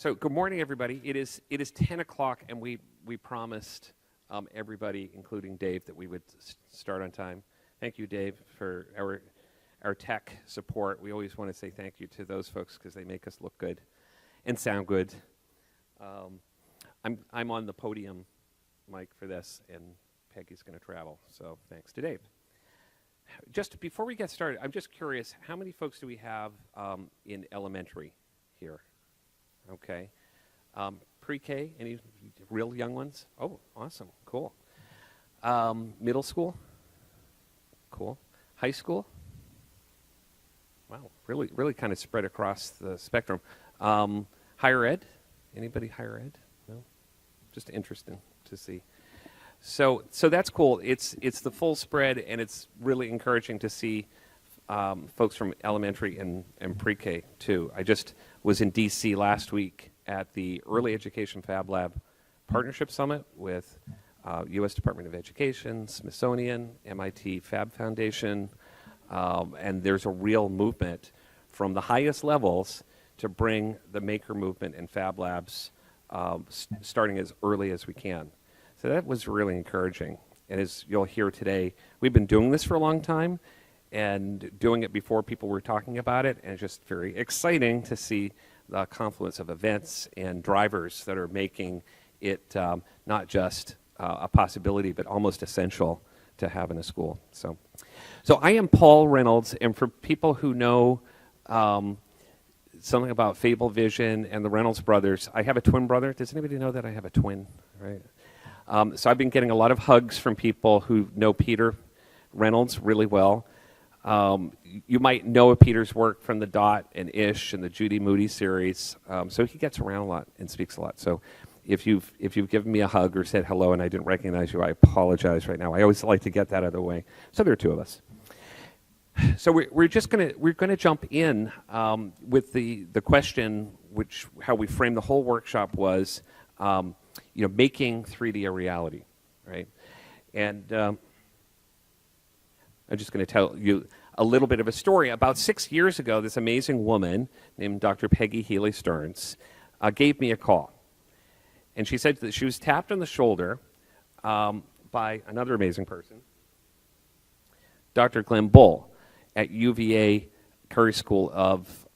So good morning, everybody. It is 10 o'clock, and we promised everybody, including Dave, that we would start on time. Thank you, Dave, for our tech support. We always want to say thank you to those folks because they make us look good and sound good. I'm on the podium, Mike, for this, and Peggy's going to travel, so thanks to Dave. Just before we get started, I'm just curious, how many folks do we have in elementary here? Okay. Pre-K, any real young ones? Oh, awesome, cool. Middle school? Cool. High school? Wow, really kind of spread across the spectrum. Higher ed? Anybody higher ed? No? Just interesting to see. So that's cool. It's the full spread, and it's really encouraging to see folks from elementary and pre-K too. I just was in DC last week at the Early Education Fab Lab Partnership Summit with U.S. Department of Education, Smithsonian, MIT Fab Foundation, and there's a real movement from the highest levels to bring the maker movement and Fab Labs starting as early as we can. So that was really encouraging. And as you'll hear today, we've been doing this for a long time and doing it before people were talking about it, and it's just very exciting to see the confluence of events and drivers that are making it not just a possibility, but almost essential to have in a school. So I am Paul Reynolds, and for people who know something about FableVision and the Reynolds brothers, I have a twin brother. Does anybody know that I have a twin? Right. So I've been getting a lot of hugs from people who know Peter Reynolds really well. You might know Peter's work from the Dot and Ish and the Judy Moody series. So he gets around a lot and speaks a lot. So if you've given me a hug or said hello and I didn't recognize you, I apologize right now. I always like to get that out of the way. So there are two of us. So we're gonna jump in with the question, which how we framed the whole workshop was, making 3D a reality, right? And I'm just going to tell you a little bit of a story. About 6 years ago, this amazing woman named Dr. Peggy Healy Stearns gave me a call. And she said that she was tapped on the shoulder by another amazing person, Dr. Glenn Bull at UVA Curry School of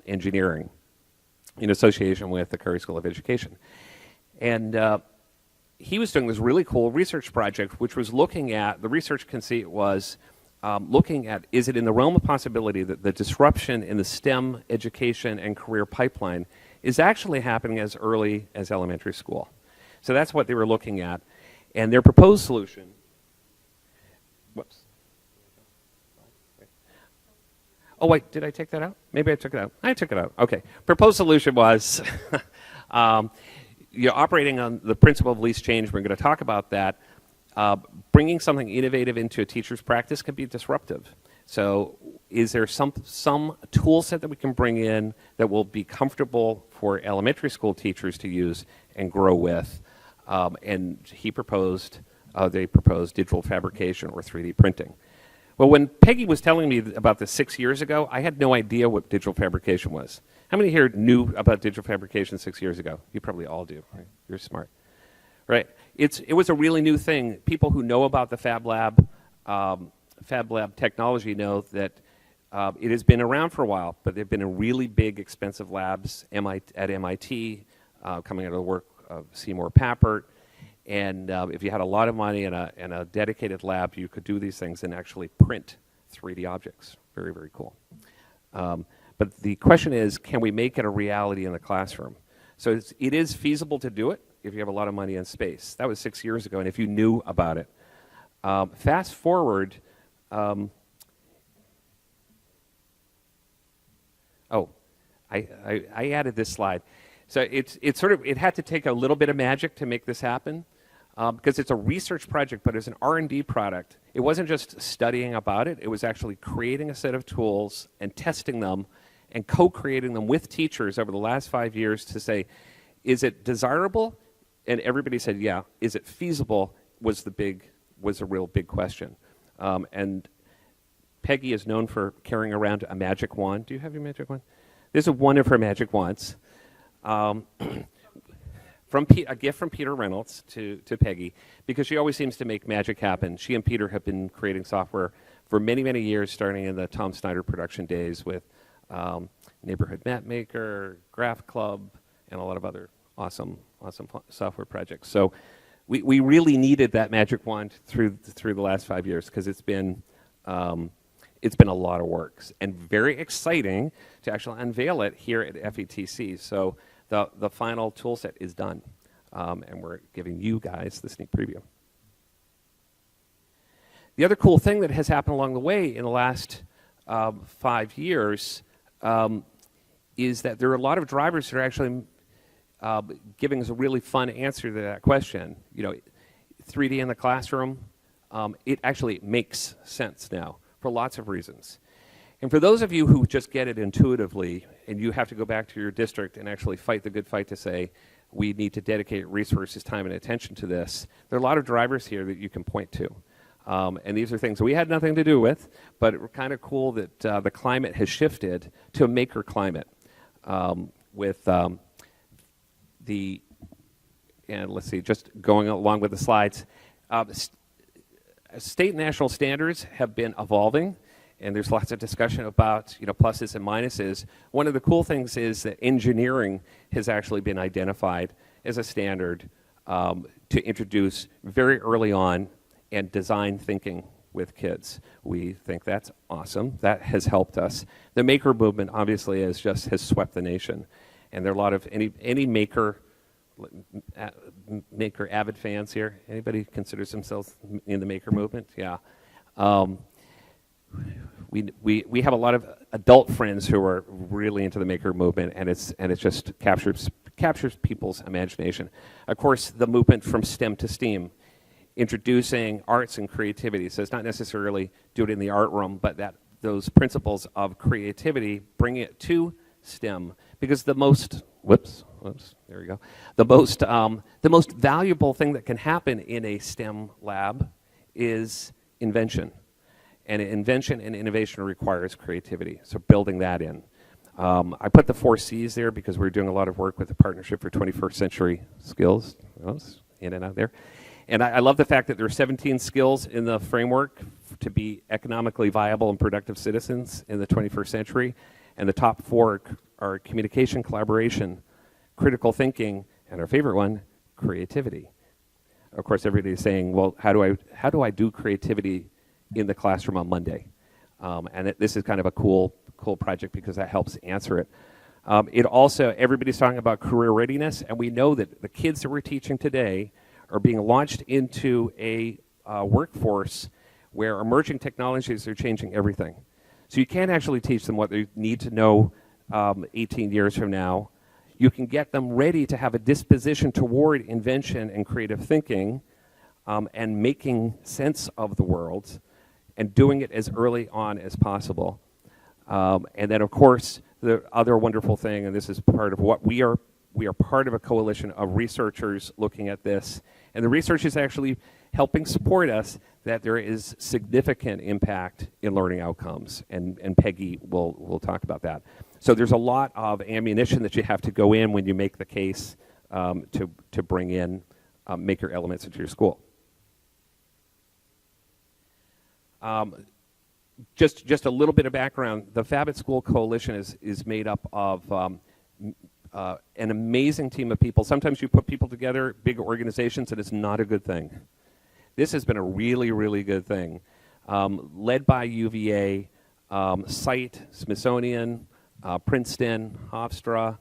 Engineering in association with the Curry School of Education. And he was doing this really cool research project, which was looking at, the research conceit was looking at, is it in the realm of possibility that the disruption in the STEM education and career pipeline is actually happening as early as elementary school? So that's what they were looking at. And their proposed solution, whoops. Oh, wait, did I take that out? Maybe I took it out. I took it out. Okay. Proposed solution was operating on the principle of least change. We're going to talk about that. Bringing something innovative into a teacher's practice can be disruptive. So is there some tool set that we can bring in that will be comfortable for elementary school teachers to use and grow with? And they proposed digital fabrication or 3D printing. Well, when Peggy was telling me about this 6 years ago, I had no idea what digital fabrication was. How many here knew about digital fabrication 6 years ago? You probably all do. Right? You're smart. Right. It was a really new thing. People who know about the Fab Lab technology know that it has been around for a while, but there have been really big, expensive labs at MIT, coming out of the work of Seymour Papert. And if you had a lot of money and a dedicated lab, you could do these things and actually print 3D objects. Very, very cool. But the question is, can we make it a reality in the classroom? So it is feasible to do it if you have a lot of money and space. That was 6 years ago, and if you knew about it. Fast forward, I added this slide. So it had to take a little bit of magic to make this happen, because it's a research project, but it's an R&D product. It wasn't just studying about it. It was actually creating a set of tools and testing them and co-creating them with teachers over the last 5 years to say, is it desirable? And everybody said, yeah. Is it feasible? Was a real big question. And Peggy is known for carrying around a magic wand. Do you have your magic wand? This is one of her magic wands. a gift from Peter Reynolds to Peggy, because she always seems to make magic happen. She and Peter have been creating software for many, many years, starting in the Tom Snyder production days with Neighborhood Map Maker, Graph Club, and a lot of other awesome software projects. So we really needed that magic wand through the last 5 years, because it's been a lot of work and very exciting to actually unveil it here at FETC. So the final tool set is done, and we're giving you guys the sneak preview. The other cool thing that has happened along the way in the last 5 years is that there are a lot of drivers that are actually giving us a really fun answer to that question. 3D in the classroom, it actually makes sense now for lots of reasons. And for those of you who just get it intuitively, and you have to go back to your district and actually fight the good fight to say, we need to dedicate resources, time, and attention to this, there are a lot of drivers here that you can point to. And these are things we had nothing to do with, but it's kind of cool that the climate has shifted to a maker climate with and let's see, just going along with the slides. State and national standards have been evolving, and there's lots of discussion about pluses and minuses. One of the cool things is that engineering has actually been identified as a standard to introduce very early on and design thinking with kids. We think that's awesome. That has helped us. The maker movement obviously has swept the nation, and there are a lot of any maker avid fans here. Anybody considers themselves in the maker movement? Yeah. We have a lot of adult friends who are really into the maker movement, and it just captures people's imagination. Of course, the movement from STEM to STEAM, introducing arts and creativity. So it's not necessarily do it in the art room, but that those principles of creativity, bring it to STEM, because the most there we go. The most valuable thing that can happen in a STEM lab is invention. And invention and innovation requires creativity, so building that in. I put the 4 C's there because we're doing a lot of work with the Partnership for 21st Century Skills, in and out there. And I love the fact that there are 17 skills in the framework to be economically viable and productive citizens in the 21st century. And the top 4 are communication, collaboration, critical thinking, and our favorite one, creativity. Of course, everybody's saying, well, how do I do creativity in the classroom on Monday? And this is kind of a cool project because that helps answer it. It also, everybody's talking about career readiness, and we know that the kids that we're teaching today are being launched into a workforce where emerging technologies are changing everything. So you can't actually teach them what they need to know 18 years from now. You can get them ready to have a disposition toward invention and creative thinking and making sense of the world and doing it as early on as possible. And then, of course, the other wonderful thing, and this is part of what we are part of a coalition of researchers looking at this, and the research is actually helping support us that there is significant impact in learning outcomes, and Peggy will talk about that. So there's a lot of ammunition that you have to go in when you make the case to bring in maker elements into your school. Just a little bit of background. The Fab School Coalition is made up of an amazing team of people. Sometimes you put people together, big organizations, and it's not a good thing. This has been a really, really good thing. Led by UVA, SITE, Smithsonian, Princeton, Hofstra,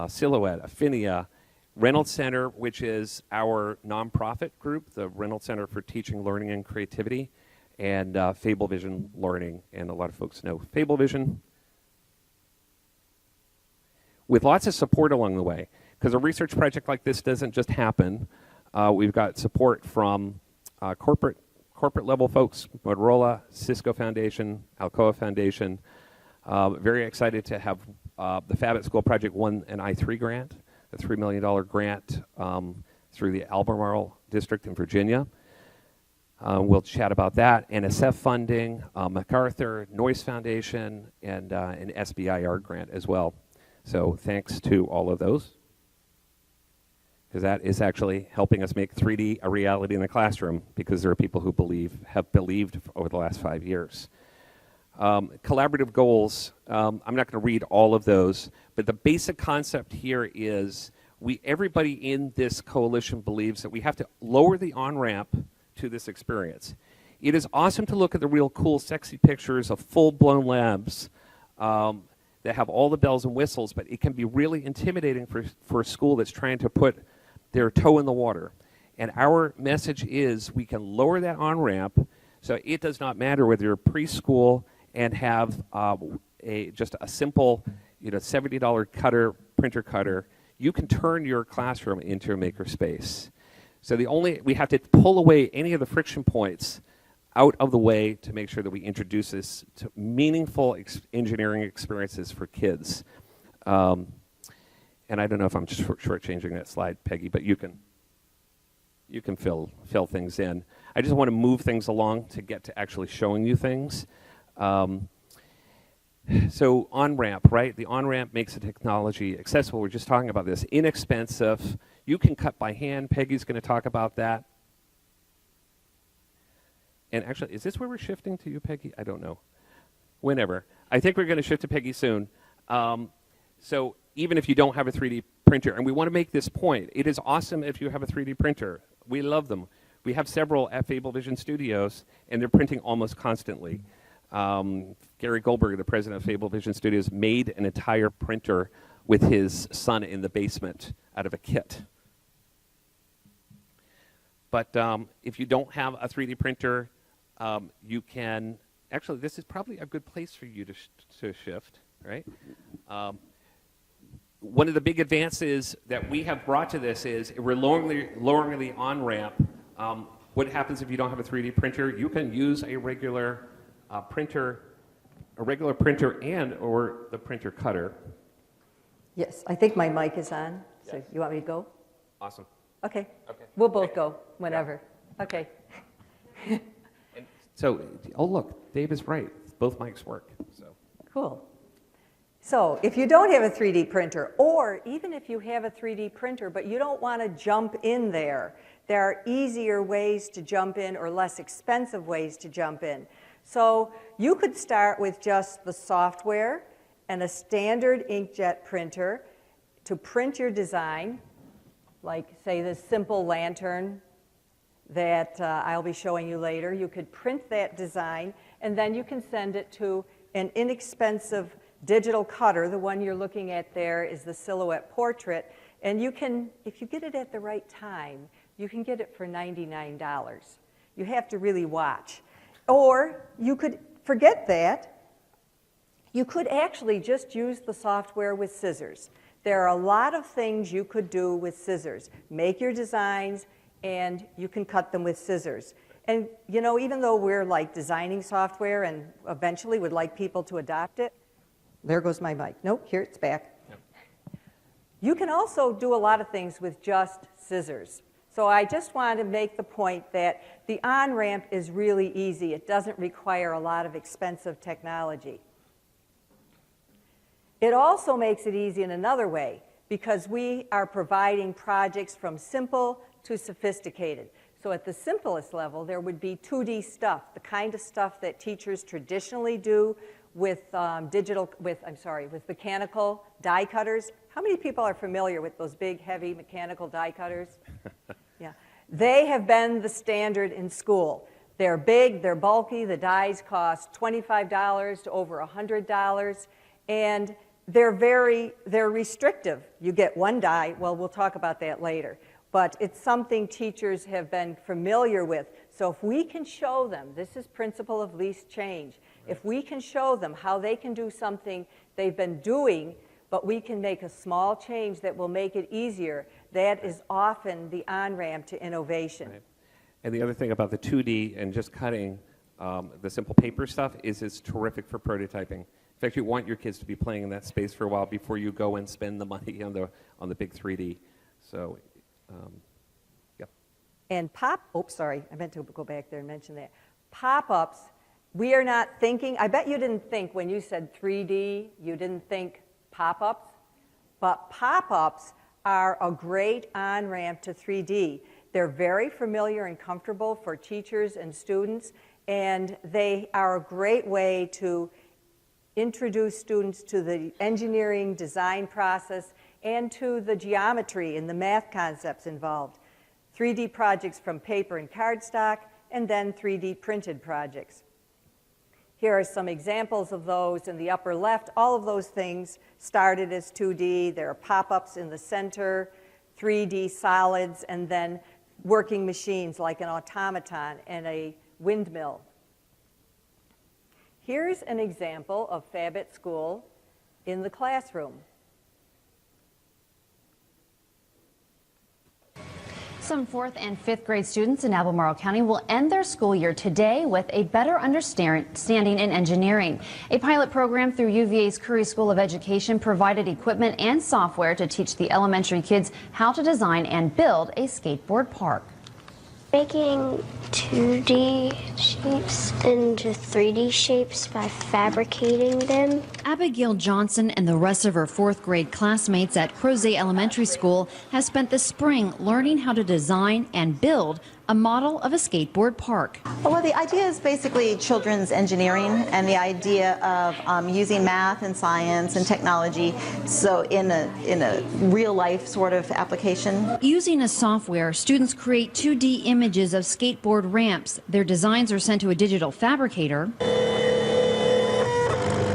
Silhouette, Affinia, Reynolds Center, which is our nonprofit group, the Reynolds Center for Teaching, Learning, and Creativity, and FableVision Learning, and a lot of folks know FableVision, with lots of support along the way, because a research project like this doesn't just happen. We've got support from corporate level folks, Motorola, Cisco Foundation, Alcoa Foundation. Very excited to have the Fab School project won an I3 grant, a $3 million grant through the Albemarle District in Virginia. We'll chat about that. NSF funding, MacArthur, Noyce Foundation, and an SBIR grant as well. So thanks to all of those, because that is actually helping us make 3D a reality in the classroom, because there are people who have believed over the last 5 years. Collaborative goals, I'm not going to read all of those, but the basic concept here is everybody in this coalition believes that we have to lower the on-ramp to this experience. It is awesome to look at the real cool, sexy pictures of full-blown labs that have all the bells and whistles, but it can be really intimidating for a school that's trying to put their toe in the water. And our message is we can lower that on-ramp, so it does not matter whether you're preschool and have just a simple $70 printer cutter. You can turn your classroom into a makerspace. So we have to pull away any of the friction points out of the way to make sure that we introduce this to meaningful engineering experiences for kids. And I don't know if I'm just shortchanging that slide, Peggy, but you can fill things in. I just want to move things along to get to actually showing you things. So on-ramp, right? The on-ramp makes the technology accessible. We're just talking about this. Inexpensive. You can cut by hand. Peggy's going to talk about that. And actually, is this where we're shifting to you, Peggy? I don't know. Whenever. I think we're going to shift to Peggy soon. So even if you don't have a 3D printer, and we want to make this point, it is awesome if you have a 3D printer. We love them. We have several at FableVision Studios, and they're printing almost constantly. Gary Goldberg, the president of FableVision Studios, made an entire printer with his son in the basement out of a kit. But if you don't have a 3D printer, you can, actually this is probably a good place for you to shift, right? One of the big advances that we have brought to this is we're lowering the on-ramp. What happens if you don't have a 3D printer? You can use a regular printer and or the printer cutter. Yes, I think my mic is on. So you want me to go? Awesome. Okay. We'll both go whenever. Yeah. Okay. And so, oh look, Dave is right. Both mics work. So. Cool. So if you don't have a 3D printer, or even if you have a 3D printer but you don't want to jump in there are easier ways to jump in or less expensive ways to jump in. So you could start with just the software and a standard inkjet printer to print your design, like say this simple lantern that I'll be showing you later. You could print that design and then you can send it to an inexpensive digital cutter. The one you're looking at there is the Silhouette Portrait, and you can, if you get it at the right time, you can get it for $99. You have to really watch. Or you could forget that. You could actually just use the software with scissors. There are a lot of things you could do with scissors. Make your designs, and you can cut them with scissors. And even though we're like designing software and eventually would like people to adopt it, there goes my mic. Nope, here it's back. Yep. You can also do a lot of things with just scissors. So I just wanted to make the point that the on-ramp is really easy. It doesn't require a lot of expensive technology. It also makes it easy in another way, because we are providing projects from simple to sophisticated. So at the simplest level, there would be 2D stuff, the kind of stuff that teachers traditionally do with mechanical die cutters. How many people are familiar with those big, heavy mechanical die cutters? Yeah. They have been the standard in school. They're big, they're bulky, the dies cost $25 to over $100, and they're restrictive. You get one die, well, we'll talk about that later. But it's something teachers have been familiar with. So if we can show them, this is principle of least change, if we can show them how they can do something they've been doing, but we can make a small change that will make it easier, that is often the on-ramp to innovation. Right. And the other thing about the 2D and just cutting the simple paper stuff is it's terrific for prototyping. In fact, you want your kids to be playing in that space for a while before you go and spend the money on the big 3D. So, yeah. And I meant to go back there and mention that. Pop-ups, we are not thinking, I bet you didn't think when you said 3D, you didn't think pop-ups. But pop-ups are a great on-ramp to 3D. They're very familiar and comfortable for teachers and students, and they are a great way to introduce students to the engineering design process and to the geometry and the math concepts involved. 3D projects from paper and cardstock, and then 3D printed projects. Here are some examples of those in the upper left. All of those things started as 2D. There are pop-ups in the center, 3D solids, and then working machines like an automaton and a windmill. Here's an example of Fab at School in the classroom. Some 4th and 5th grade students in Albemarle County will end their school year today with a better understanding in engineering. A pilot program through UVA's Curry School of Education provided equipment and software to teach the elementary kids how to design and build a skateboard park. Making 2D shapes into 3D shapes by fabricating them. Abigail Johnson and the rest of her 4th grade classmates at Crozet Elementary School have spent the spring learning how to design and build a model of a skateboard park. Well, the idea is basically children's engineering and the idea of using math and science and technology so in a real life sort of application. Using a software, students create 2D images of skateboard ramps. Their designs are sent to a digital fabricator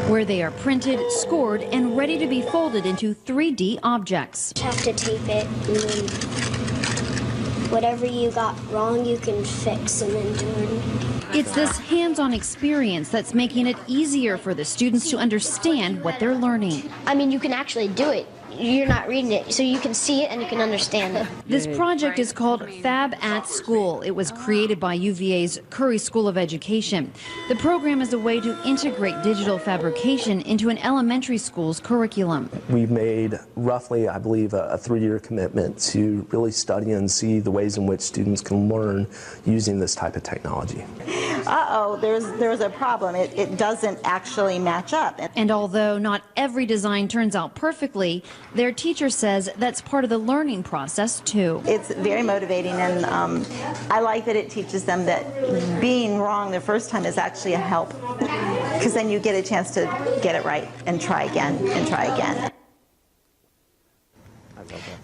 where they are printed, scored, and ready to be folded into 3D objects. You have to tape it, and then whatever you got wrong, you can fix and then do it. It's this hands-on experience that's making it easier for the students to understand what they're learning. I mean, you can actually do it. You're not reading it, so you can see it and you can understand it. This project is called Fab at School. It was created by UVA's Curry School of Education. The program is a way to integrate digital fabrication into an elementary school's curriculum. We've made roughly, I believe, a 3-year commitment to really study and see the ways in which students can learn using this type of technology. There's a problem. It doesn't actually match up. And although not every design turns out perfectly, their teacher says that's part of the learning process too. It's very motivating, and I like that it teaches them that being wrong the first time is actually a help, because then you get a chance to get it right and try again and try again.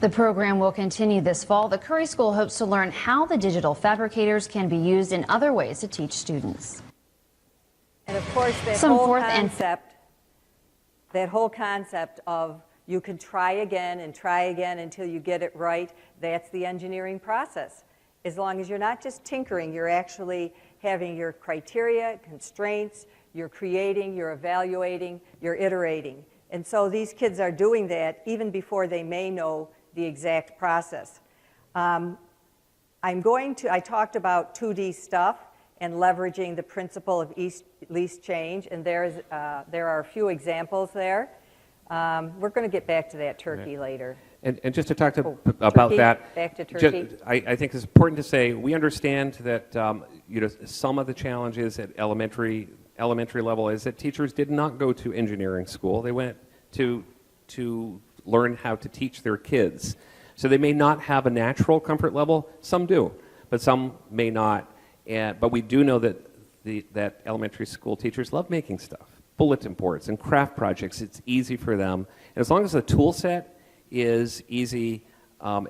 The program will continue this fall. The Curry School hopes to learn how the digital fabricators can be used in other ways to teach students. And of course, that whole concept of you can try again until you get it right, that's the engineering process. As long as you're not just tinkering, you're actually having your criteria, constraints, you're creating, you're evaluating, you're iterating. And so these kids are doing that even before they may know the exact process. I talked about 2D stuff and leveraging the principle of least change, and there are a few examples there. We're going to get back to that turkey later. And just to talk about turkey, that, back to turkey. I think it's important to say we understand that some of the challenges at elementary level is that teachers did not go to engineering school. They went to learn how to teach their kids. So they may not have a natural comfort level. Some do, but some may not. But we do know that that elementary school teachers love making stuff, bulletin boards and craft projects. It's easy for them. And as long as the tool set is easy,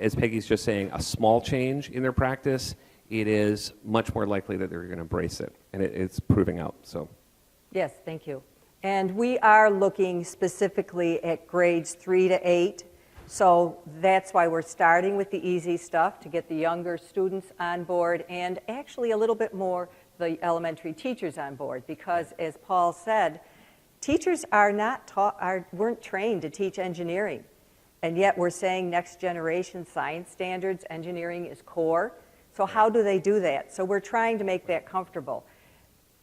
as Peggy's just saying, a small change in their practice, it is much more likely that they're going to embrace it. And it's proving out. So, yes, thank you. And we are looking specifically at grades 3 to 8. So that's why we're starting with the easy stuff to get the younger students on board, and actually a little bit more the elementary teachers on board, because as Paul said, teachers weren't trained to teach engineering. And yet we're saying next generation science standards, engineering is core. So how do they do that? So we're trying to make that comfortable.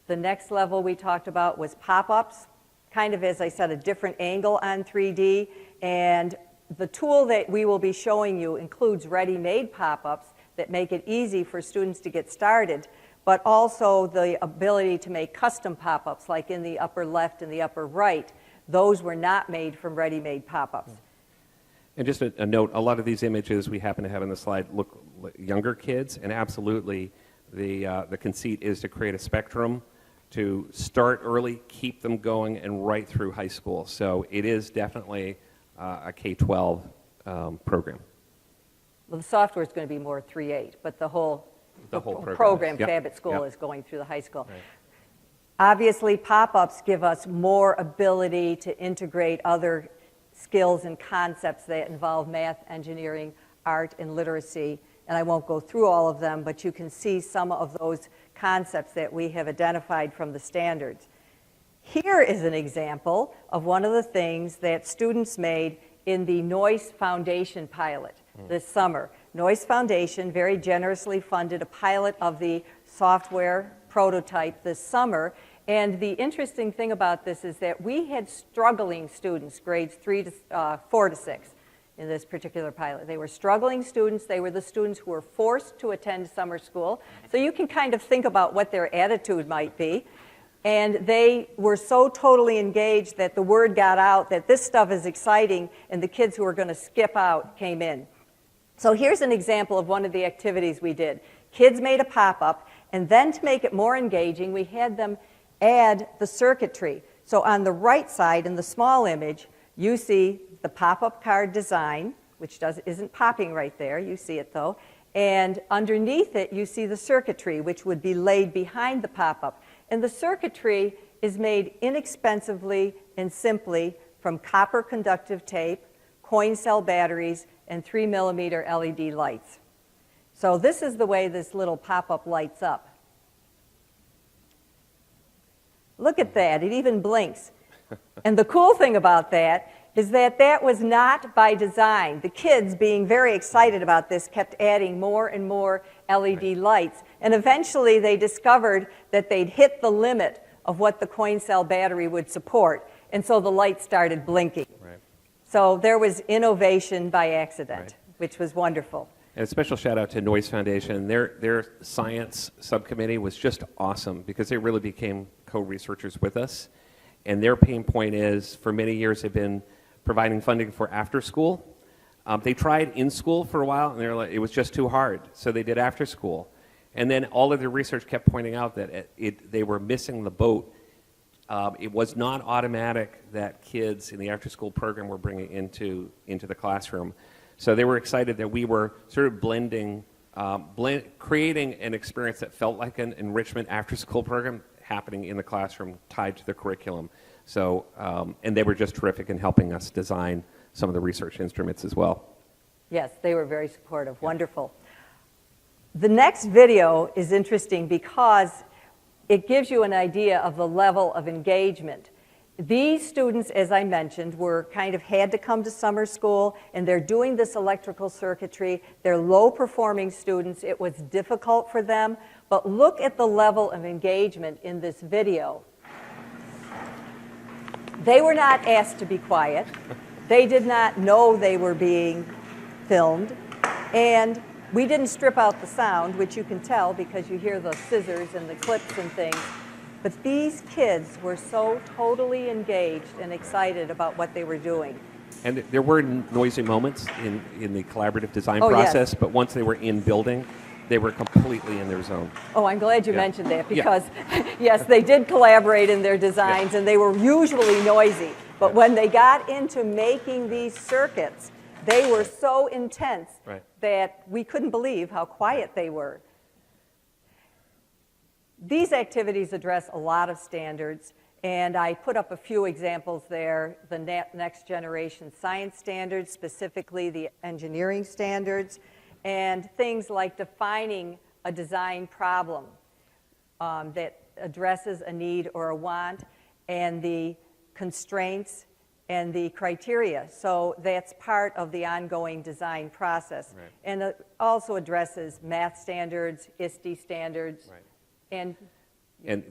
The next level we talked about was pop-ups, kind of, as I said, a different angle on 3D. And the tool that we will be showing you includes ready-made pop-ups that make it easy for students to get started, but also the ability to make custom pop-ups, like in the upper left and the upper right. Those were not made from ready-made pop-ups. And just a note, a lot of these images we happen to have on the slide look like younger kids, and absolutely the conceit is to create a spectrum to start early, keep them going, and right through high school. So it is definitely a K-12 program. Well, the software is going to be more 3-8, but the whole program, Yep. Fab at School, Yep. is going through the high school. Right. Obviously, pop-ups give us more ability to integrate other skills and concepts that involve math, engineering, art, and literacy. And I won't go through all of them, but you can see some of those concepts that we have identified from the standards. Here is an example of one of the things that students made in the Noyce Foundation pilot this summer. Noyce Foundation very generously funded a pilot of the software prototype this summer. And the interesting thing about this is that we had struggling students, grades 4 to 6, in this particular pilot. They were struggling students. They were the students who were forced to attend summer school. So you can kind of think about what their attitude might be. And they were so totally engaged that the word got out that this stuff is exciting, and the kids who were going to skip out came in. So here's an example of one of the activities we did. Kids made a pop-up, and then to make it more engaging, we had them add the circuitry. So on the right side, in the small image, you see the pop-up card design, which isn't popping right there. You see it, though. And underneath it, you see the circuitry, which would be laid behind the pop-up. And the circuitry is made inexpensively and simply from copper conductive tape, coin cell batteries, and 3mm LED lights. So this is the way this little pop-up lights up. Look at that, it even blinks. And the cool thing about that is that that was not by design. The kids, being very excited about this, kept adding more and more LED lights. And eventually they discovered that they'd hit the limit of what the coin cell battery would support. And so the lights started blinking. Right. So there was innovation by accident, Right. which was wonderful. And a special shout out to Noyce Foundation. Their science subcommittee was just awesome because they really became co-researchers with us. And their pain point is, for many years, they've been providing funding for after school. They tried in school for a while, and they're like, it was just too hard. So they did after school. And then all of their research kept pointing out that they were missing the boat. It was not automatic that kids in the after school program were bringing into the classroom. So they were excited that we were sort of blending, creating an experience that felt like an enrichment after school program happening in the classroom tied to the curriculum. So, and they were just terrific in helping us design some of the research instruments as well. Yes, they were very supportive. Yeah. Wonderful. The next video is interesting because it gives you an idea of the level of engagement. These students, as I mentioned, had to come to summer school, and they're doing this electrical circuitry. They're low-performing students. It was difficult for them, but look at the level of engagement in this video. They were not asked to be quiet. They did not know they were being filmed, and we didn't strip out the sound, which you can tell because you hear the scissors and the clips and things. But these kids were so totally engaged and excited about what they were doing. And there were noisy moments in the collaborative design Oh, process, yes. but once they were in building, they were completely in their zone. Oh, I'm glad you Yeah. mentioned that Yeah. because, yes, they did collaborate in their designs, Yeah. and they were usually noisy. But Yeah. when they got into making these circuits, they were so intense Right. that we couldn't believe how quiet they were. These activities address a lot of standards, and I put up a few examples there. The next generation science standards, specifically the engineering standards, and things like defining a design problem that addresses a need or a want, and the constraints and the criteria. So that's part of the ongoing design process. Right. And it also addresses math standards, ISTE standards, Right. and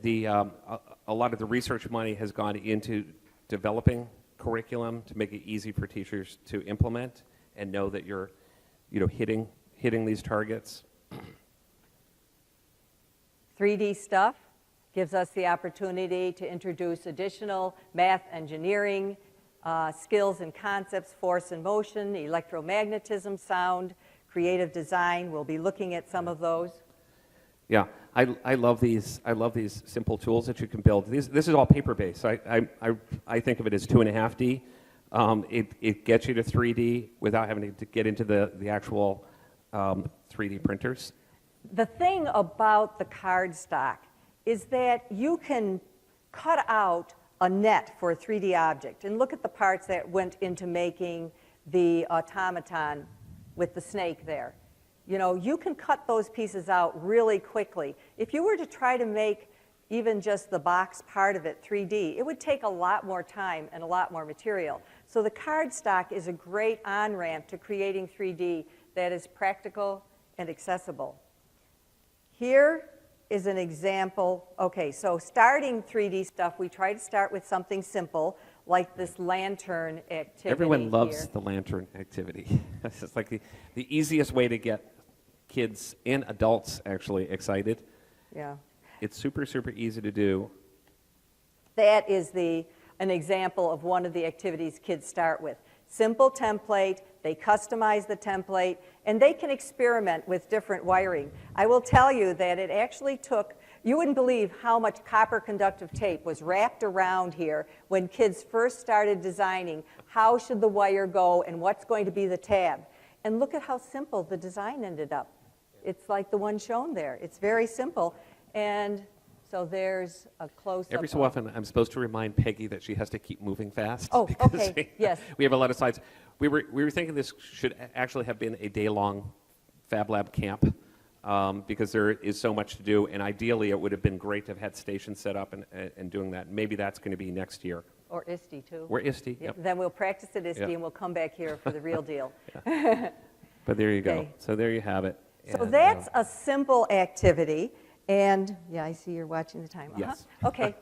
the a lot of the research money has gone into developing curriculum to make it easy for teachers to implement and know that you're, hitting these targets. 3D stuff gives us the opportunity to introduce additional math, engineering, skills and concepts, force and motion, electromagnetism, sound, creative design. We'll be looking at some of those. Yeah, I love these. I love these simple tools that you can build. This is all paper-based. I think of it as 2.5D. It gets you to 3D without having to get into the actual 3D printers. The thing about the cardstock is that you can cut out a net for a 3D object. And look at the parts that went into making the automaton with the snake there. You know, you can cut those pieces out really quickly. If you were to try to make even just the box part of it 3D, it would take a lot more time and a lot more material. So the cardstock is a great on-ramp to creating 3D that is practical and accessible. Here is an example. Okay, so starting 3D stuff, we try to start with something simple, like this lantern activity. Everyone loves here. the lantern activity. It's like the easiest way to get kids and adults actually excited. Yeah. It's super, super easy to do. That is an example of one of the activities kids start with. Simple template, they customize the template, and they can experiment with different wiring. I will tell you that it actually took, you wouldn't believe how much copper conductive tape was wrapped around here when kids first started designing how should the wire go and what's going to be the tab. And look at how simple the design ended up. It's like the one shown there. It's very simple. And so there's a close-up. Every so often, I'm supposed to remind Peggy that she has to keep moving fast. Oh, okay, yes. We have a lot of slides. We were thinking this should actually have been a day-long Fab Lab camp because there is so much to do, and ideally it would have been great to have had stations set up and doing that. Maybe that's going to be next year. Or ISTE, too. Or ISTE, Yep. yep. Then we'll practice at ISTE, Yep. and we'll come back here for the real deal. But there you go. Okay. So there you have it. So And, that's a simple activity. And, yeah, I see you're watching the time. Yes. Okay.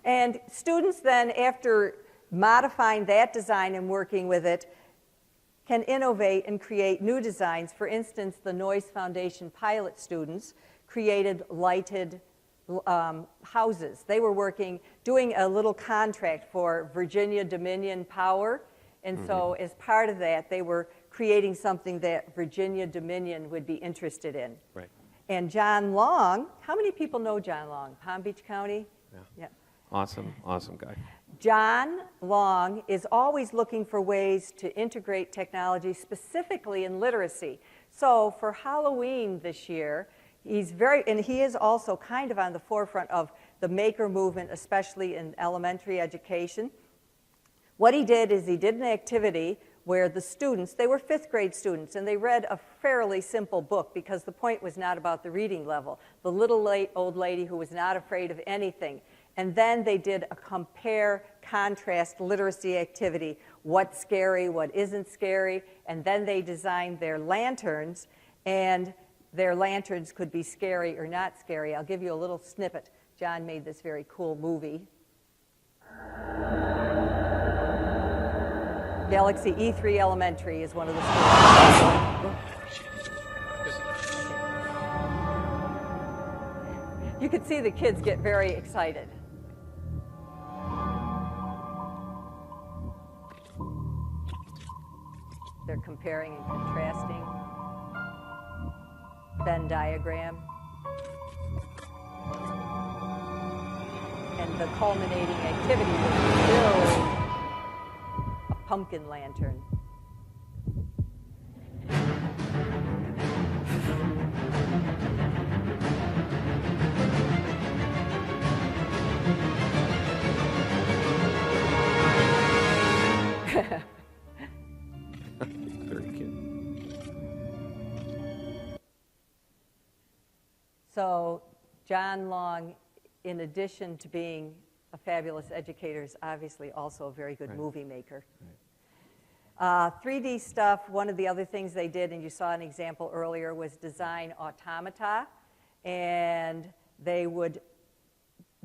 And students then, after modifying that design and working with it, can innovate and create new designs. For instance, the Noyce Foundation pilot students created lighted houses. They were doing a little contract for Virginia Dominion Power. And so as part of that, they were creating something that Virginia Dominion would be interested in. Right. And John Long, how many people know John Long? Palm Beach County? Yeah. Awesome, awesome guy. John Long is always looking for ways to integrate technology, specifically in literacy. So for Halloween this year, and he is also kind of on the forefront of the maker movement, especially in elementary education. What he did is he did an activity where the students, they were 5th grade students, and they read a fairly simple book because the point was not about the reading level. The little old lady who was not afraid of anything. And then they did a compare-contrast literacy activity. What's scary, what isn't scary, and then they designed their lanterns, and their lanterns could be scary or not scary. I'll give you a little snippet. John made this very cool movie. Galaxy E3 Elementary is one of the schools. You could see the kids get very excited. They're comparing and contrasting. Venn diagram. And the culminating activity was to build a pumpkin lantern. Very cute. So John Long, in addition to being a fabulous educator, is obviously also a very good movie maker. Right. 3D stuff, one of the other things they did, and you saw an example earlier, was design automata. And they would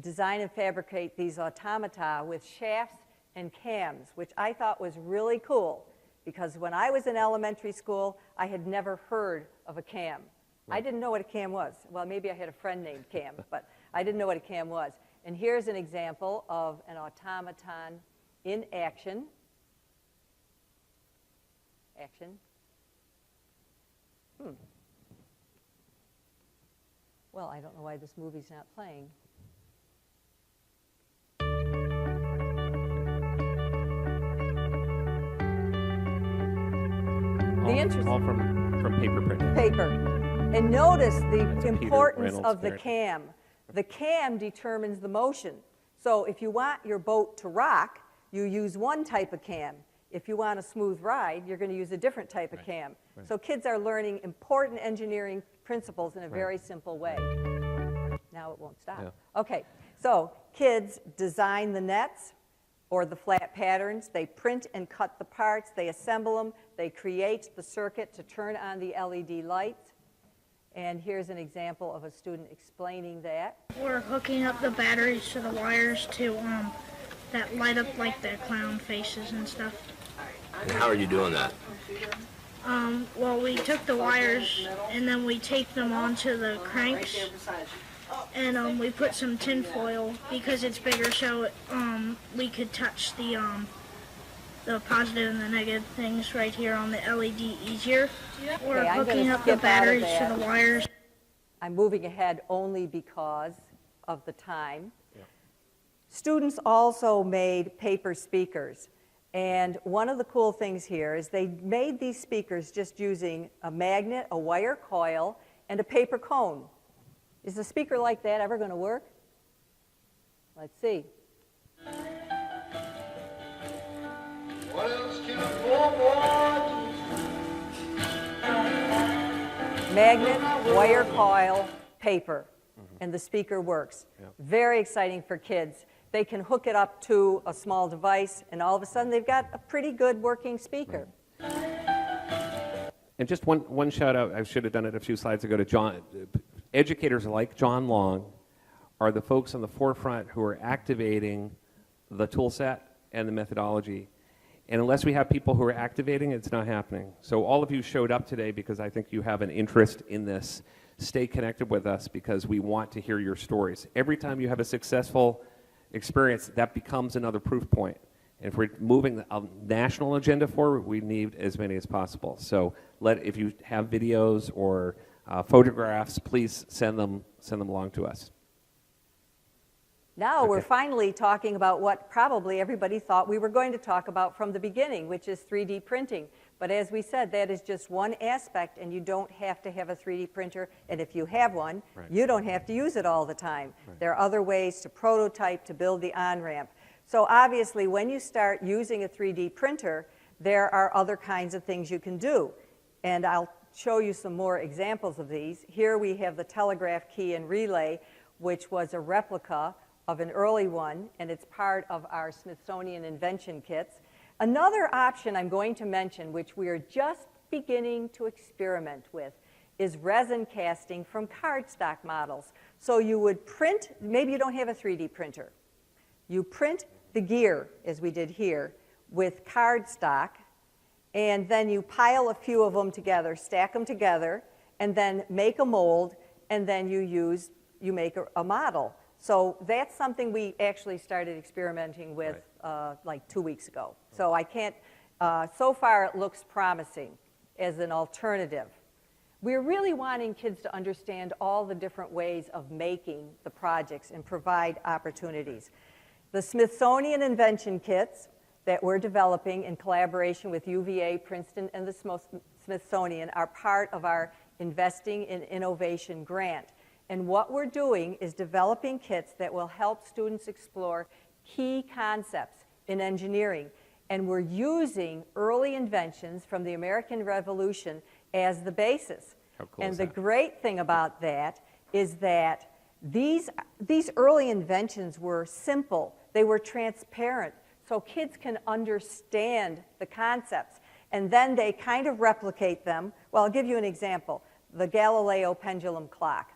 design and fabricate these automata with shafts and cams, which I thought was really cool, because when I was in elementary school, I had never heard of a cam. I didn't know what a cam was. Well, maybe I had a friend named Cam, but I didn't know what a cam was. And here's an example of an automaton in action. Action. Well, I don't know why this movie's not playing. All from paper printing. Paper. And notice the That's Peter importance Reynolds' of the character. cam. The cam determines the motion. So if you want your boat to rock, you use one type of cam. If you want a smooth ride, you're going to use a different type of cam. Right. So kids are learning important engineering principles in a very simple way. Now it won't stop. Yeah. Okay, so kids design the nets or the flat patterns. They print and cut the parts. They assemble them. They create the circuit to turn on the LED lights. And here's an example of a student explaining that. We're hooking up the batteries to the wires to that light up like the clown faces and stuff. And how are you doing that? Well, we took the wires and then we taped them onto the cranks, and we put some tin foil because it's bigger, so we could touch the positive and the negative things right here on the LED easier. We're I'm gonna hooking up the skip out of batteries that. to the wires. I'm moving ahead only because of the time. Students also made paper speakers. And one of the cool things here is they made these speakers just using a magnet, a wire coil, and a paper cone. Is a speaker like that ever going to work? Let's see. What else can a poor boy Magnet, wire coil, paper, and the speaker works. Very exciting for kids. They can hook it up to a small device, and all of a sudden they've got a pretty good working speaker. And just one shout out, I should have done it a few slides ago, to John. Educators like John Long are the folks on the forefront who are activating the tool set and the methodology. And unless we have people who are activating, it's not happening. So all of you showed up today because I think you have an interest in this. Stay connected with us because we want to hear your stories. Every time you have a successful experience, that becomes another proof point. And if we're moving a national agenda forward, we need as many as possible. So if you have videos or photographs, please send them along to us. Now we're finally talking about what probably everybody thought we were going to talk about from the beginning, which is 3D printing. But as we said, that is just one aspect, and you don't have to have a 3D printer. And if you have one, you don't have to use it all the time. There are other ways to prototype, to build the on-ramp. So obviously, when you start using a 3D printer, there are other kinds of things you can do. And I'll show you some more examples of these. Here we have the telegraph key and relay, which was a replica of an early one, and it's part of our Smithsonian invention kits. Another option I'm going to mention, which we are just beginning to experiment with, is resin casting from cardstock models. So you would print, maybe you don't have a 3D printer. You print the gear, as we did here, with cardstock, and then you pile a few of them together, stack them together, and then make a mold, and then you make a model. So that's something we actually started experimenting with like 2 weeks ago. So I can't, so far it looks promising as an alternative. We're really wanting kids to understand all the different ways of making the projects and provide opportunities. The Smithsonian invention kits that we're developing in collaboration with UVA, Princeton, and the Smithsonian are part of our Investing in Innovation grant. And what we're doing is developing kits that will help students explore key concepts in engineering. And we're using early inventions from the American Revolution as the basis. How cool and is the that? great thing about that is that these early inventions were simple. They were transparent, so kids can understand the concepts. And then they kind of replicate them. Well, I'll give you an example. The Galileo pendulum clock.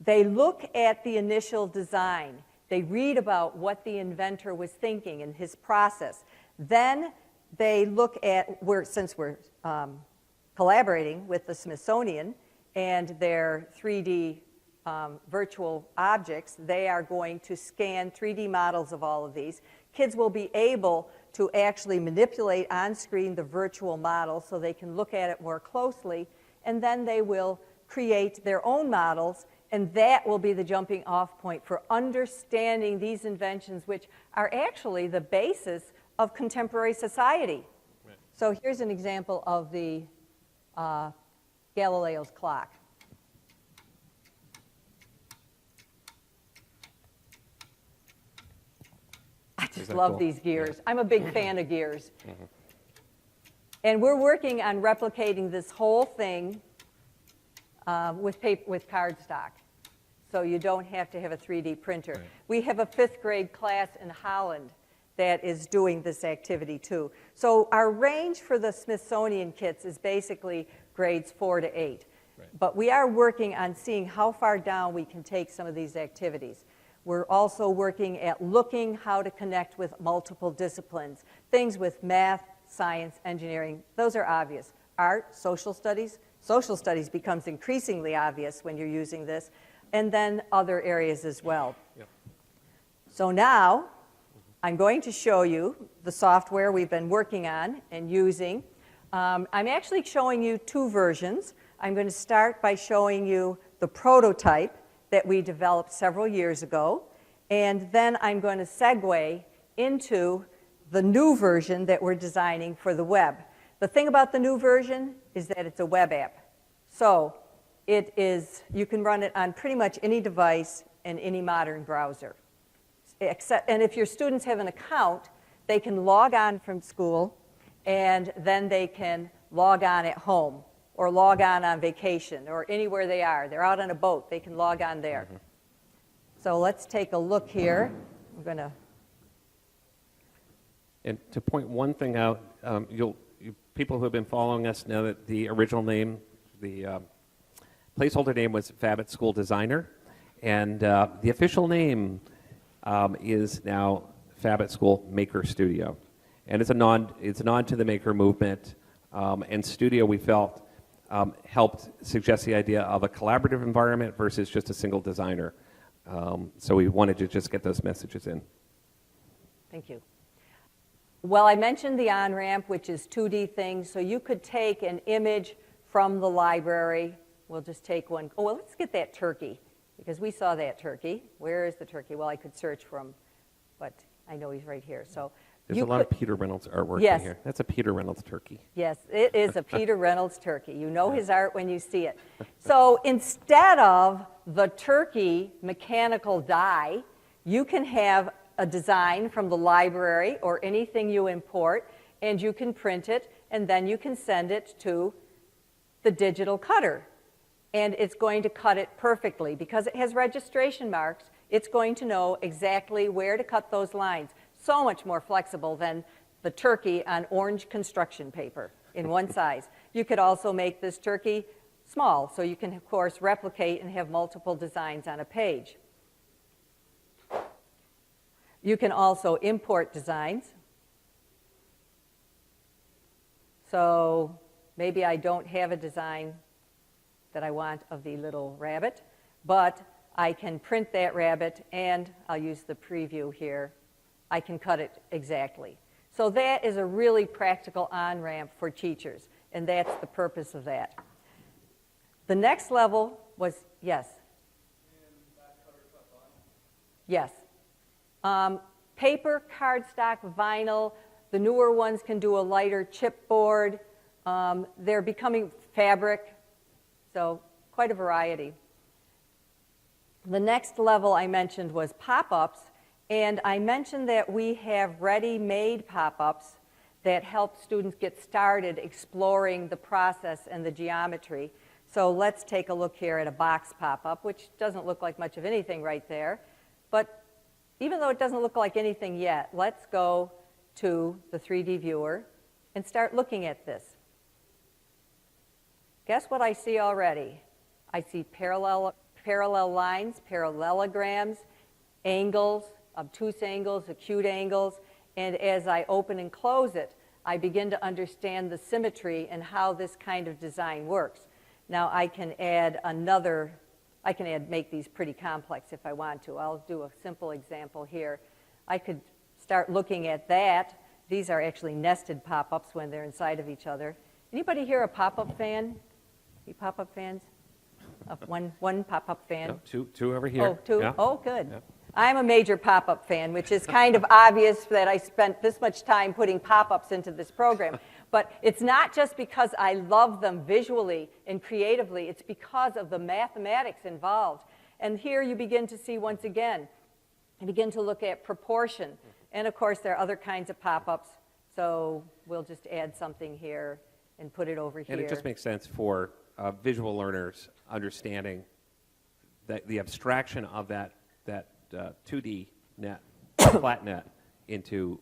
They look at the initial design. They read about what the inventor was thinking and his process. Then they look at, since we're collaborating with the Smithsonian and their 3D virtual objects, they are going to scan 3D models of all of these, kids will be able to actually manipulate on screen the virtual model so they can look at it more closely, and then they will create their own models, and that will be the jumping off point for understanding these inventions, which are actually the basis of contemporary society. Right. So here's an example of the Galileo's clock. I just love these gears. Yeah. I'm a big fan of gears. Mm-hmm. And we're working on replicating this whole thing with cardstock. So you don't have to have a 3D printer. Right. We have a 5th grade class in Holland that is doing this activity too. So our range for the Smithsonian kits is basically grades 4 to 8. Right. But we are working on seeing how far down we can take some of these activities. We're also working at looking how to connect with multiple disciplines. Things with math, science, engineering, those are obvious. Art, social studies becomes increasingly obvious when you're using this, and then other areas as well. Yep. So now, I'm going to show you the software we've been working on and using. I'm actually showing you 2 versions. I'm going to start by showing you the prototype that we developed several years ago, and then I'm going to segue into the new version that we're designing for the web. The thing about the new version is that it's a web app. So it is, you can run it on pretty much any device and any modern browser. And if your students have an account, they can log on from school, and then they can log on at home, or log on vacation, or anywhere they are. They're out on a boat, they can log on there. Mm-hmm. So let's take a look here. I'm going to... And to point one thing out, people who have been following us know that the original name, the placeholder name was Fab School Designer, and the official name is now Fab School Maker Studio. And it's a nod to the maker movement, and Studio, we felt, helped suggest the idea of a collaborative environment versus just a single designer. So we wanted to just get those messages in. Thank you. Well, I mentioned the on-ramp, which is 2D things. So you could take an image from the library. We'll just take one. Oh, well, let's get that turkey, because we saw that turkey. Where is the turkey? Well, I could search for him, but I know he's right here. So there's a lot of Peter Reynolds artwork in here. That's a Peter Reynolds turkey. Yes, it is a Peter Reynolds turkey. You know his art when you see it. So instead of the turkey mechanical die, you can have a design from the library or anything you import, and you can print it, and then you can send it to the digital cutter. And it's going to cut it perfectly. Because it has registration marks, it's going to know exactly where to cut those lines. So much more flexible than the turkey on orange construction paper in one size. You could also make this turkey small, so you can, of course, replicate and have multiple designs on a page. You can also import designs. So maybe I don't have a design that I want of the little rabbit, but I can print that rabbit, and I'll use the preview here. I can cut it exactly. So that is a really practical on-ramp for teachers, and that's the purpose of that. The next level was, yes? Yes. Paper, cardstock, vinyl. The newer ones can do a lighter chipboard. They're becoming fabric, so quite a variety. The next level I mentioned was pop-ups, and I mentioned that we have ready-made pop-ups that help students get started exploring the process and the geometry. So let's take a look here at a box pop-up, which doesn't look like much of anything right there. But even though it doesn't look like anything yet, let's go to the 3D viewer and start looking at this. Guess what I see already? I see parallel lines, parallelograms, angles, obtuse angles, acute angles, and as I open and close it, I begin to understand the symmetry and how this kind of design works. Now I can add make these pretty complex if I want to. I'll do a simple example here. I could start looking at that. These are actually nested pop-ups when they're inside of each other. Anybody here a pop-up fan? Any pop-up fans? One pop-up fan. No, two over here. Oh, two? Yeah. Oh, good. Yeah. I'm a major pop-up fan, which is kind of obvious that I spent this much time putting pop-ups into this program. But it's not just because I love them visually and creatively. It's because of the mathematics involved. And here you begin to see, once again, you begin to look at proportion. And, of course, there are other kinds of pop-ups. So we'll just add something here and put it over here. And it just makes sense for visual learners understanding that the abstraction of that 2D net, flat net, into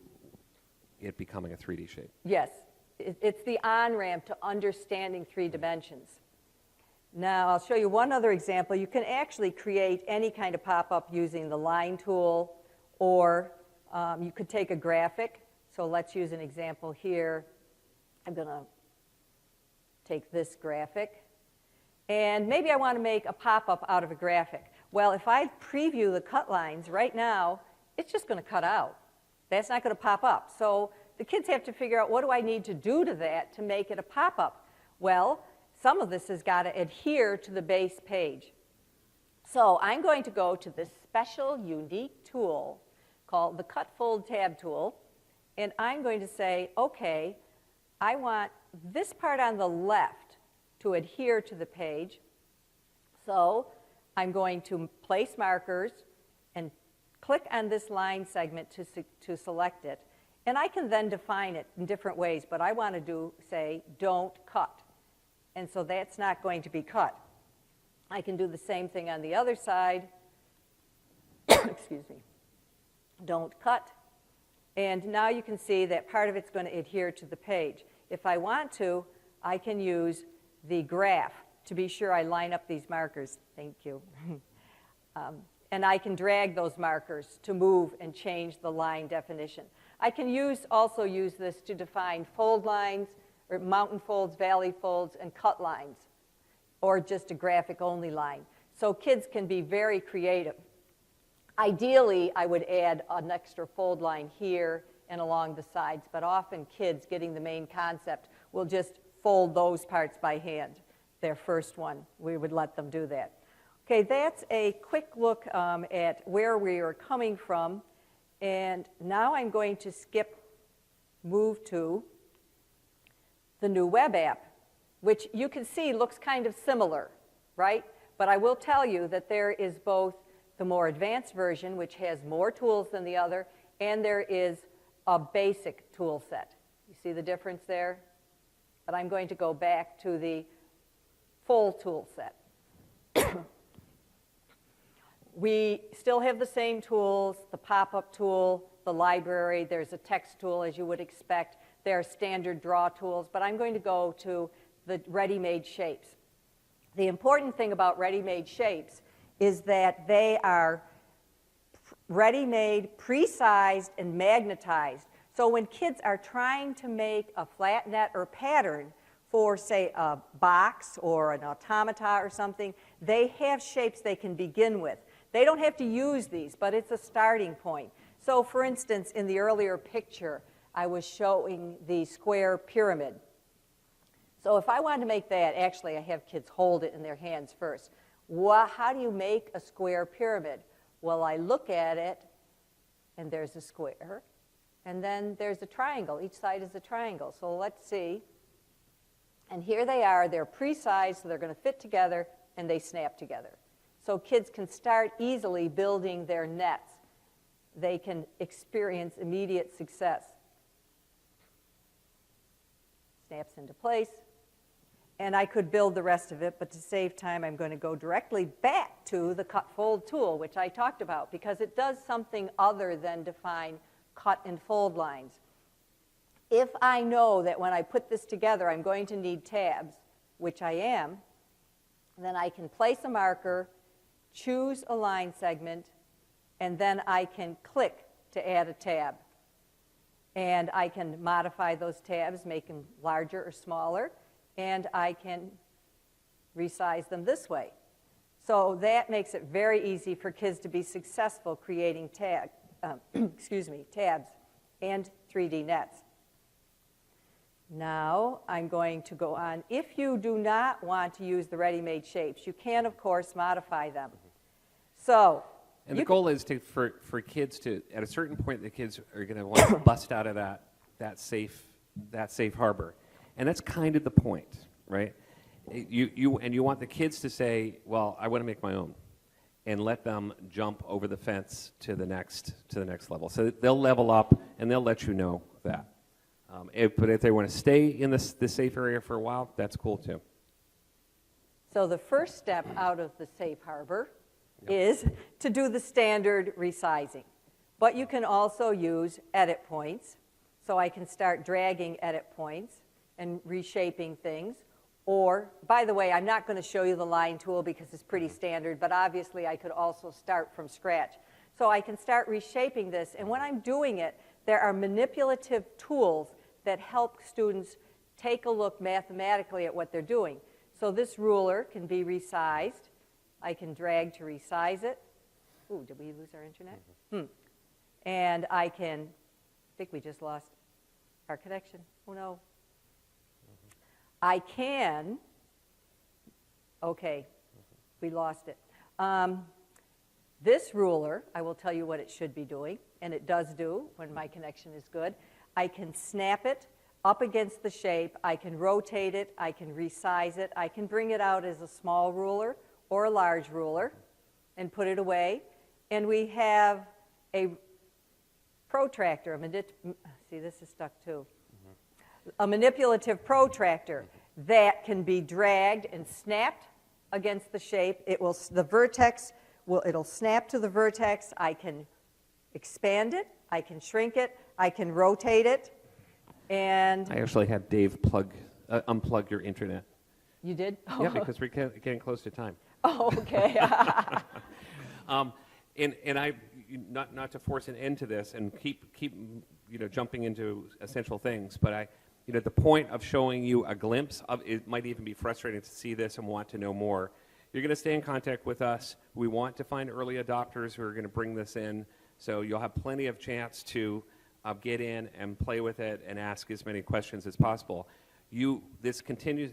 it becoming a 3D shape. Yes. It's the on-ramp to understanding 3 dimensions. Now, I'll show you one other example. You can actually create any kind of pop-up using the line tool, or you could take a graphic. So let's use an example here. I'm going to take this graphic. And maybe I want to make a pop-up out of a graphic. Well, if I preview the cut lines right now, it's just going to cut out. That's not going to pop up. So the kids have to figure out, what do I need to do to that to make it a pop-up? Well, some of this has got to adhere to the base page. So I'm going to go to this special, unique tool called the Cut Fold Tab tool. And I'm going to say, OK, I want this part on the left to adhere to the page. So I'm going to place markers and click on this line segment to select it. And I can then define it in different ways, but I want to say, don't cut. And so that's not going to be cut. I can do the same thing on the other side. Excuse me. Don't cut. And now you can see that part of it's going to adhere to the page. If I want to, I can use the graph to be sure I line up these markers. Thank you. And I can drag those markers to move and change the line definition. I can also use this to define fold lines, or mountain folds, valley folds, and cut lines, or just a graphic-only line. So kids can be very creative. Ideally, I would add an extra fold line here and along the sides, but often kids, getting the main concept, will just fold those parts by hand. Their first one, we would let them do that. Okay, that's a quick look at where we are coming from. And now I'm going to move to the new web app, which you can see looks kind of similar, right? But I will tell you that there is both the more advanced version, which has more tools than the other, and there is a basic tool set. You see the difference there? But I'm going to go back to the full tool set. We still have the same tools, the pop-up tool, the library. There's a text tool, as you would expect. There are standard draw tools, but I'm going to go to the ready-made shapes. The important thing about ready-made shapes is that they are ready-made, pre-sized, and magnetized. So when kids are trying to make a flat net or pattern for, say, a box or an automata or something, they have shapes they can begin with. They don't have to use these, but it's a starting point. So, for instance, in the earlier picture, I was showing the square pyramid. So if I wanted to make that, actually, I have kids hold it in their hands first. How do you make a square pyramid? Well, I look at it, and there's a square, and then there's a triangle. Each side is a triangle. So let's see. And here they are. They're pre-sized, so they're going to fit together, and they snap together. So kids can start easily building their nets. They can experience immediate success. Snaps into place. And I could build the rest of it, but to save time, I'm going to go directly back to the cut fold tool, which I talked about, because it does something other than define cut and fold lines. If I know that when I put this together, I'm going to need tabs, which I am, then I can place a marker, choose a line segment, and then I can click to add a tab. And I can modify those tabs, make them larger or smaller, and I can resize them this way. So that makes it very easy for kids to be successful creating tabs. and 3D nets. Now I'm going to go on. If you do not want to use the ready-made shapes, you can, of course, modify them. So, and the goal is for kids to, at a certain point, the kids are going to want to bust out of that safe harbor. And that's kind of the point, right? You want the kids to say, well, I want to make my own, and let them jump over the fence to the next level. So they'll level up, and they'll let you know that. But if they want to stay in this safe area for a while, that's cool too. So the first step out of the safe harbor is to do the standard resizing. But you can also use edit points. So I can start dragging edit points and reshaping things. Or, by the way, I'm not going to show you the line tool because it's pretty standard, but obviously I could also start from scratch. So I can start reshaping this, and when I'm doing it, there are manipulative tools that help students take a look mathematically at what they're doing. So this ruler can be resized. I can drag to resize it. Ooh, did we lose our internet? And I think we just lost our connection. Oh no. I can, okay, we lost it. This ruler, I will tell you what it should be doing, and it does do when my connection is good. I can snap it up against the shape, I can rotate it, I can resize it, I can bring it out as a small ruler or a large ruler and put it away. And we have a protractor, see this is stuck too. A manipulative protractor that can be dragged and snapped against the shape. It'll snap to the vertex. I can expand it, I can shrink it, I can rotate it, and I actually had Dave unplug your internet. You did? Oh. Yeah, because we're getting close to time. Oh, okay. And I, not to force an end to this and keep jumping into essential things, but the point of showing you a glimpse of it might even be frustrating to see this and want to know more. You're going to stay in contact with us. We want to find early adopters who are going to bring this in, so you'll have plenty of chance to get in and play with it and ask as many questions as possible.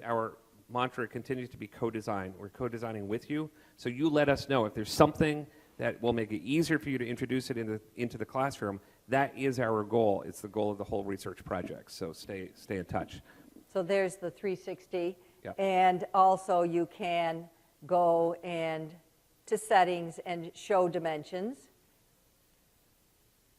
Our mantra continues to be co-design. We're co-designing with you, so you let us know if there's something that will make it easier for you to introduce it into the classroom. That is our goal. It's the goal of the whole research project, so stay in touch. So there's the 360, Yep. And also you can go to settings and show dimensions.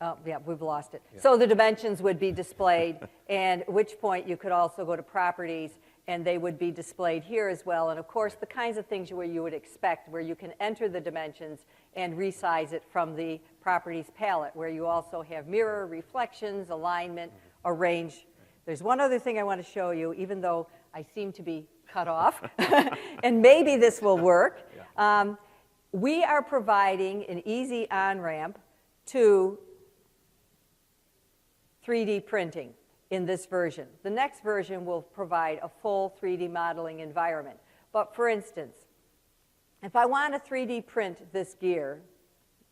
Oh, yeah, we've lost it. Yeah. So the dimensions would be displayed, and at which point you could also go to properties, and they would be displayed here as well. And of course, the kinds of things where you would expect, where you can enter the dimensions and resize it from the properties palette, where you also have mirror, reflections, alignment, or range. There's one other thing I want to show you, even though I seem to be cut off, and maybe this will work. Yeah. We are providing an easy on-ramp to 3D printing in this version. The next version will provide a full 3D modeling environment. But for instance, if I want to 3D print this gear,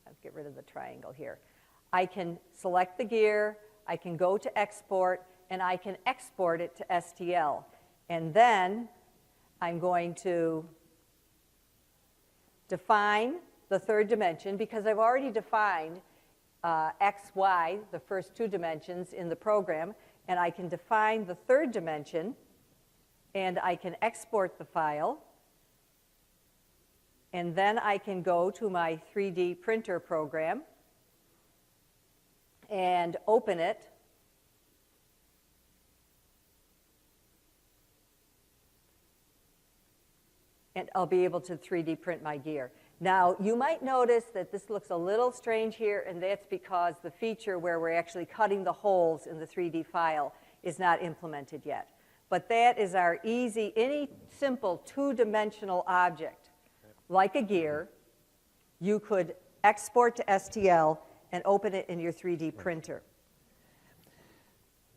I'll get rid of the triangle here. I can select the gear, I can go to export, and I can export it to STL. And then I'm going to define the third dimension, because I've already defined X, Y, the first two dimensions in the program, and I can define the third dimension, and I can export the file, and then I can go to my 3D printer program and open it. And I'll be able to 3D print my gear. Now, you might notice that this looks a little strange here, and that's because the feature where we're actually cutting the holes in the 3D file is not implemented yet. But that is our any simple two-dimensional object, like a gear, you could export to STL and open it in your 3D printer.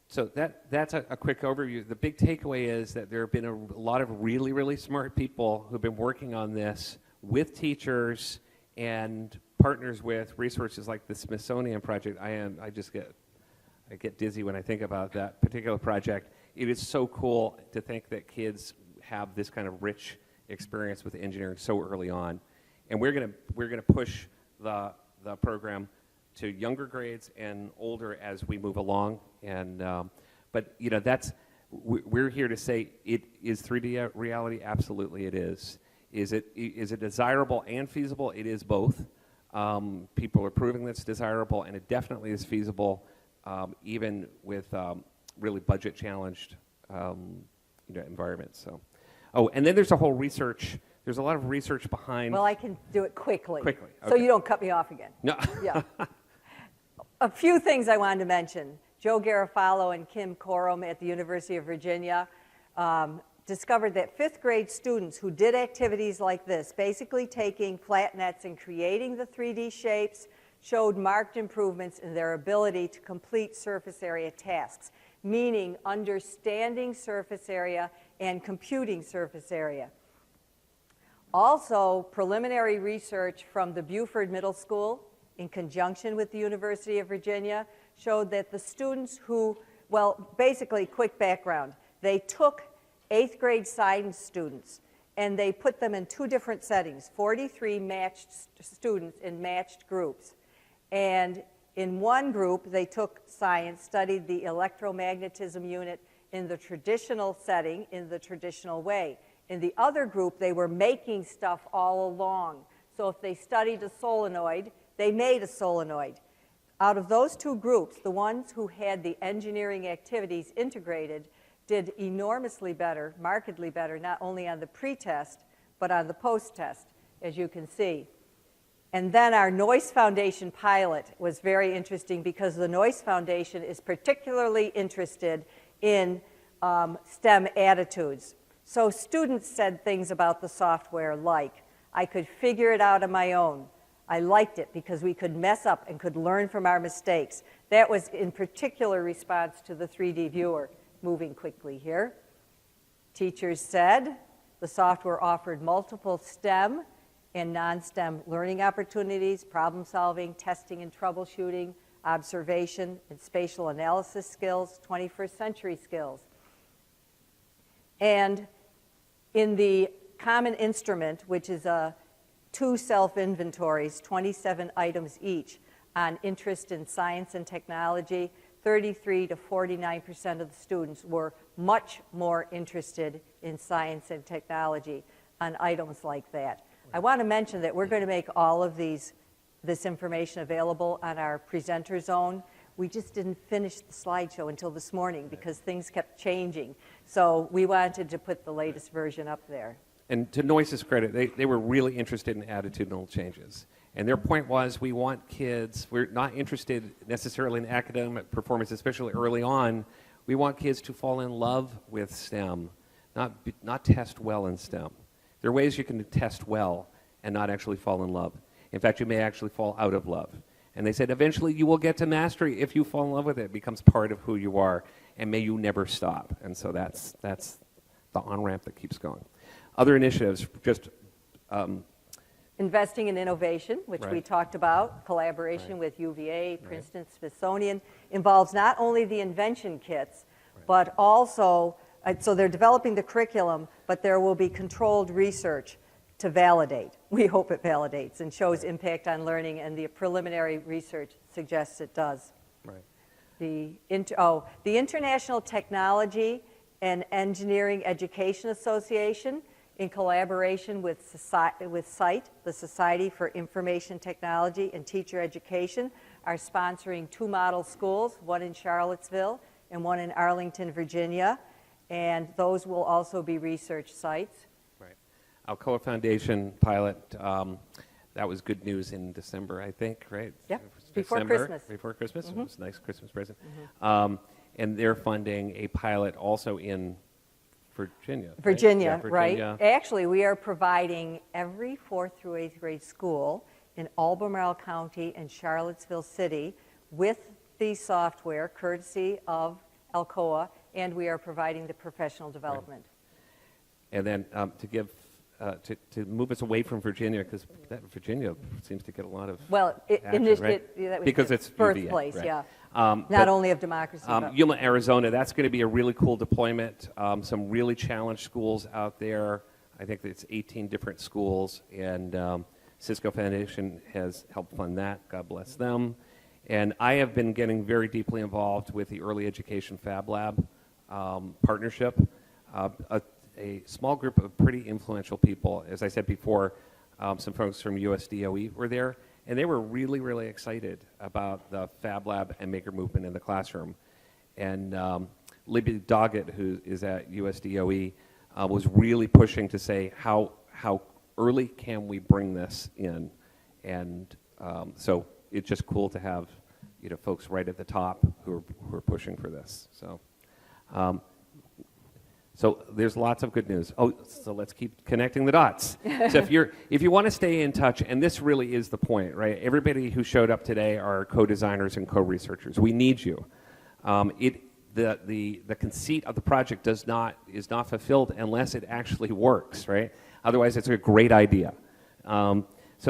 So that's a quick overview. The big takeaway is that there have been a lot of really, really smart people who've been working on this with teachers and partners with resources like the Smithsonian Project. I I get dizzy when I think about that particular project. It is so cool to think that kids have this kind of rich experience with engineering so early on. And we're gonna push the program to younger grades and older as we move along. And but you know, we're here to say, it is 3D reality. Absolutely, it is. Is it desirable and feasible? It is both. People are proving that's desirable, and it definitely is feasible, even with really budget challenged environments. So, and then there's a whole research. There's a lot of research behind. Well, I can do it quickly. Quickly, So okay. you don't cut me off again. No. Yeah. A few things I wanted to mention. Joe Garofalo and Kim Corum at the University of Virginia discovered that 5th grade students who did activities like this, basically taking flat nets and creating the 3D shapes, showed marked improvements in their ability to complete surface area tasks, meaning understanding surface area and computing surface area. Also, preliminary research from the Buford Middle School in conjunction with the University of Virginia showed that the students who, well, basically, quick background, they took 8th grade science students and they put them in 2 different settings, 43 matched students in matched groups. And in one group, they took science, studied the electromagnetism unit in the traditional setting, in the traditional way. In the other group, they were making stuff all along. So if they studied a solenoid, they made a solenoid. Out of those 2 groups, the ones who had the engineering activities integrated did enormously better, markedly better, not only on the pre-test, but on the post-test, as you can see. And then our Noyce Foundation pilot was very interesting because the Noyce Foundation is particularly interested in STEM attitudes. So students said things about the software like, I could figure it out on my own. I liked it because we could mess up and could learn from our mistakes. That was in particular response to the 3D viewer. Moving quickly here. Teachers said the software offered multiple STEM and non-STEM learning opportunities, problem solving, testing and troubleshooting, observation and spatial analysis skills, 21st century skills. And in the common instrument, which is 2 self-inventories, 27 items each, on interest in science and technology, 33 to 49% of the students were much more interested in science and technology on items like that. I want to mention that we're going to make all of this information available on our presenter zone. We just didn't finish the slideshow until this morning because things kept changing. So we wanted to put the latest version up there. And to Noyce's credit, they were really interested in attitudinal changes. And their point was, we want kids, we're not interested necessarily in academic performance, especially early on. We want kids to fall in love with STEM, not test well in STEM. There are ways you can test well and not actually fall in love. In fact, you may actually fall out of love. And they said, eventually you will get to mastery if you fall in love with it. It becomes part of who you are, and may you never stop. And so that's the on-ramp that keeps going. Other initiatives, just investing in innovation, which we Right. talked about, collaboration Right. with UVA, Princeton, Smithsonian, involves not only the invention kits, but also, so they're developing the curriculum, but there will be controlled research to validate. We hope it validates and shows impact on learning, and the preliminary research suggests it does. Right. The International Technology and Engineering Education Association, in collaboration with SITE, the Society for Information Technology and Teacher Education, are sponsoring 2 model schools, one in Charlottesville and one in Arlington, Virginia, and those will also be research sites. Right. Alcoa Foundation pilot, that was good news in December, I think, right? Yeah, It was before December, Christmas. Before Christmas. Mm-hmm. It was a nice Christmas present. Mm-hmm. And they're funding a pilot also in Virginia. Right? Virginia, Yeah, right? Virginia. Actually, we are providing every 4th through 8th grade school in Albemarle County and Charlottesville City with the software, courtesy of Alcoa, and we are providing the professional development. And then to give to move us away from Virginia, because Virginia seems to get a lot of Well, action, right? that was Because the it's birthplace, UVA, right. yeah. But, Not only of democracy, but Yuma, Arizona, that's going to be a really cool deployment. Some really challenged schools out there. I think it's 18 different schools, and Cisco Foundation has helped fund that. God bless them. And I have been getting very deeply involved with the Early Education Fab Lab partnership. A small group of pretty influential people, as I said before, some folks from USDOE were there, and they were really, really excited about the Fab Lab and Maker movement in the classroom. And Libby Doggett, who is at USDOE, was really pushing to say how early can we bring this in, and so it's just cool to have folks right at the top who are pushing for this. So there's lots of good news. Oh, so let's keep connecting the dots. So if you want to stay in touch, and this really is the point, right? Everybody who showed up today are co-designers and co-researchers. We need you. The conceit of the project is not fulfilled unless it actually works, right? Otherwise, it's a great idea. So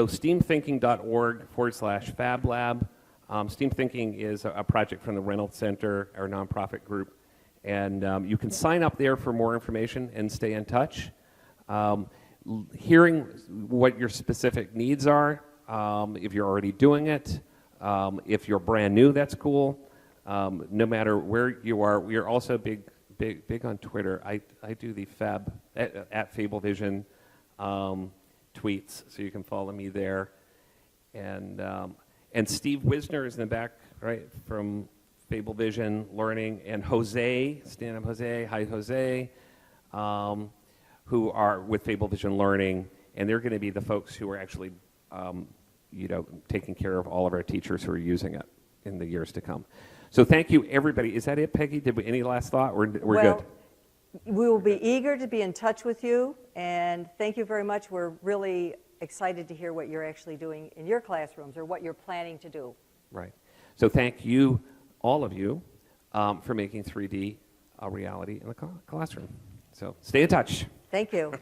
steamthinking.org/FabLab. Steam Thinking is a project from the Reynolds Center, our nonprofit group. And you can sign up there for more information and stay in touch. Hearing what your specific needs are, if you're already doing it, if you're brand new, that's cool. No matter where you are, we are also big on Twitter. I do the at FableVision tweets, so you can follow me there. And Steve Wisner is in the back, right, from FableVision Learning, and Jose, stand up Jose, hi Jose, who are with FableVision Learning, and they're going to be the folks who are actually, taking care of all of our teachers who are using it in the years to come. So thank you, everybody. Is that it, Peggy? Any last thought? We're good. We will be eager to be in touch with you, and thank you very much. We're really excited to hear what you're actually doing in your classrooms or what you're planning to do. Right. So thank you, all of you, for making 3D a reality in the classroom. So stay in touch. Thank you.